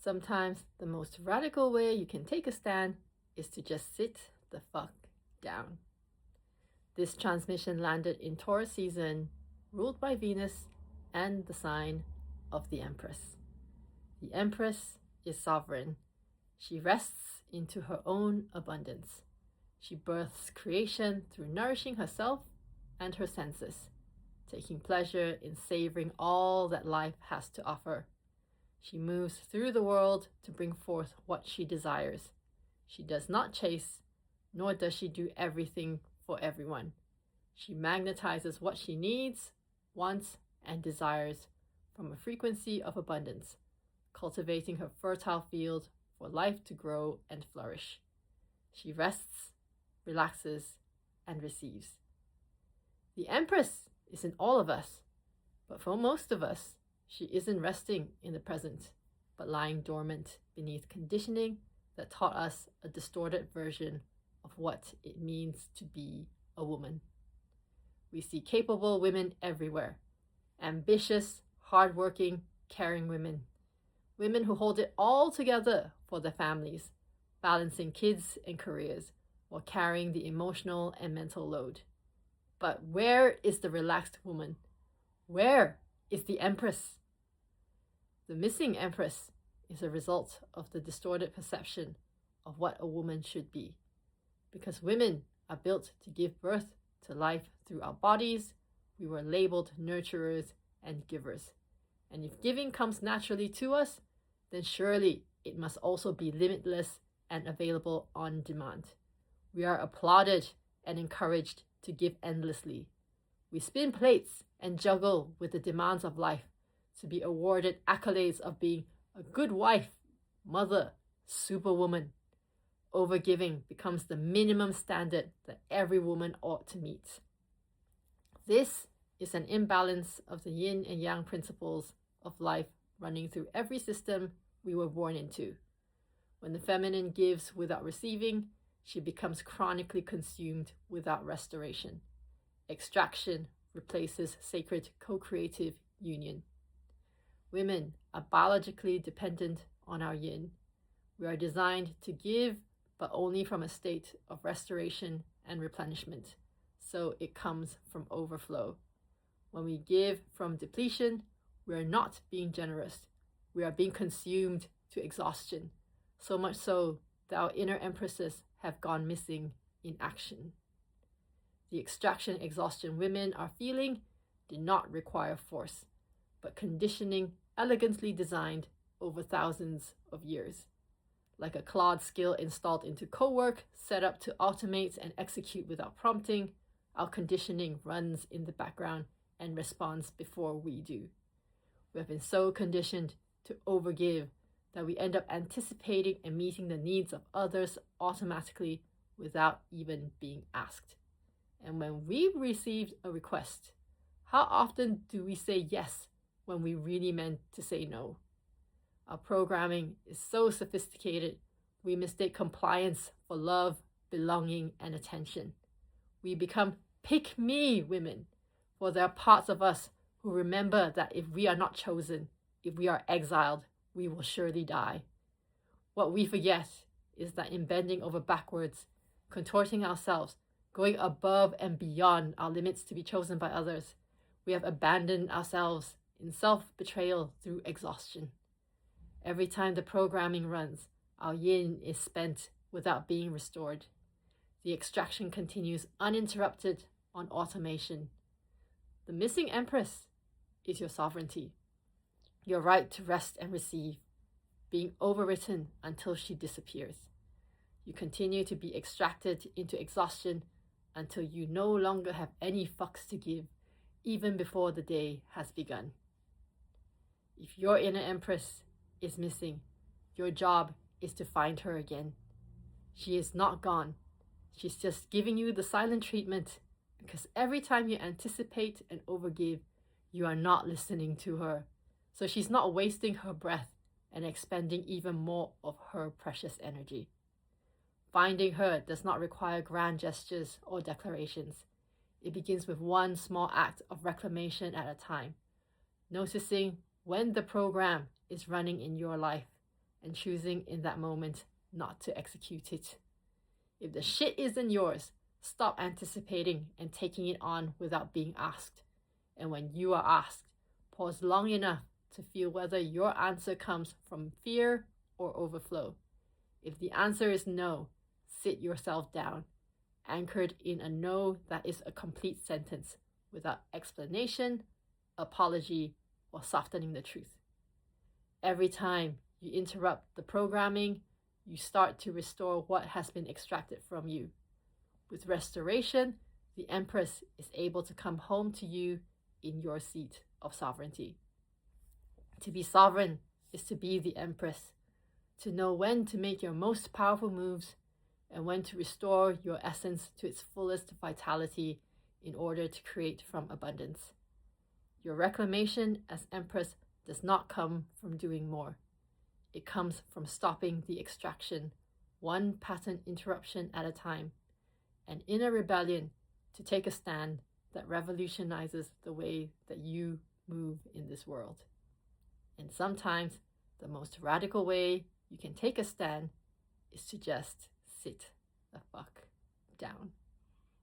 Sometimes the most radical way you can take a stand is to just sit the fuck down. This transmission landed in Taurus season, ruled by Venus and the sign of the Empress. The Empress is sovereign. She rests into her own abundance. She births creation through nourishing herself and her senses, taking pleasure in savoring all that life has to offer. She moves through the world to bring forth what she desires. She does not chase, nor does she do everything for everyone. She magnetizes what she needs, wants, and desires from a frequency of abundance, cultivating her fertile field for life to grow and flourish. She rests, relaxes, and receives. The Empress is in all of us, but for most of us, she isn't resting in the present, but lying dormant beneath conditioning that taught us a distorted version of what it means to be a woman. We see capable women everywhere, ambitious, hardworking, caring women. Women who hold it all together for their families, balancing kids and careers while carrying the emotional and mental load. But where is the relaxed woman? Where is the Empress? The missing Empress is a result of the distorted perception of what a woman should be. Because women are built to give birth to life through our bodies, we were labeled nurturers and givers. And if giving comes naturally to us, then surely it must also be limitless and available on demand. We are applauded and encouraged to give endlessly. We spin plates and juggle with the demands of life to be awarded accolades of being a good wife, mother, superwoman. Overgiving becomes the minimum standard that every woman ought to meet. This is an imbalance of the yin and yang principles of life running through every system we were born into. When the feminine gives without receiving, she becomes chronically consumed without restoration. Extraction replaces sacred co-creative union. Women are biologically dependent on our yin. We are designed to give, but only from a state of restoration and replenishment, so it comes from overflow. When we give from depletion, we are not being generous. We are being consumed to exhaustion, so much so that our inner empresses have gone missing in action. The extraction exhaustion women are feeling did not require force, but conditioning elegantly designed over thousands of years. Like a clawed skill installed into co-work, set up to automate and execute without prompting, our conditioning runs in the background and responds before we do. We have been so conditioned to overgive that we end up anticipating and meeting the needs of others automatically without even being asked. And when we've received a request, how often do we say yes when we really meant to say no? Our programming is so sophisticated, we mistake compliance for love, belonging, and attention. We become pick-me women, for there are parts of us who remember that if we are not chosen, if we are exiled, we will surely die. What we forget is that in bending over backwards, contorting ourselves, going above and beyond our limits to be chosen by others, we have abandoned ourselves in self-betrayal through exhaustion. Every time the programming runs, our yin is spent without being restored. The extraction continues uninterrupted on automation. The missing Empress is your sovereignty, your right to rest and receive, being overwritten until she disappears. You continue to be extracted into exhaustion until you no longer have any fucks to give, even before the day has begun. If your inner Empress is missing, your job is to find her again. She is not gone. She's just giving you the silent treatment because every time you anticipate and overgive, you are not listening to her. So she's not wasting her breath and expending even more of her precious energy. Finding her does not require grand gestures or declarations. It begins with one small act of reclamation at a time, noticing when the program is running in your life, and choosing in that moment not to execute it. If the shit isn't yours, stop anticipating and taking it on without being asked. And when you are asked, pause long enough to feel whether your answer comes from fear or overflow. If the answer is no, sit yourself down, anchored in a no that is a complete sentence, without explanation, apology, or softening the truth. Every time you interrupt the programming, you start to restore what has been extracted from you. With restoration, the Empress is able to come home to you in your seat of sovereignty. To be sovereign is to be the Empress, to know when to make your most powerful moves and when to restore your essence to its fullest vitality in order to create from abundance. Your reclamation as Empress does not come from doing more. It comes from stopping the extraction, one pattern interruption at a time, an inner rebellion to take a stand that revolutionizes the way that you move in this world. And sometimes the most radical way you can take a stand is to just sit the fuck down.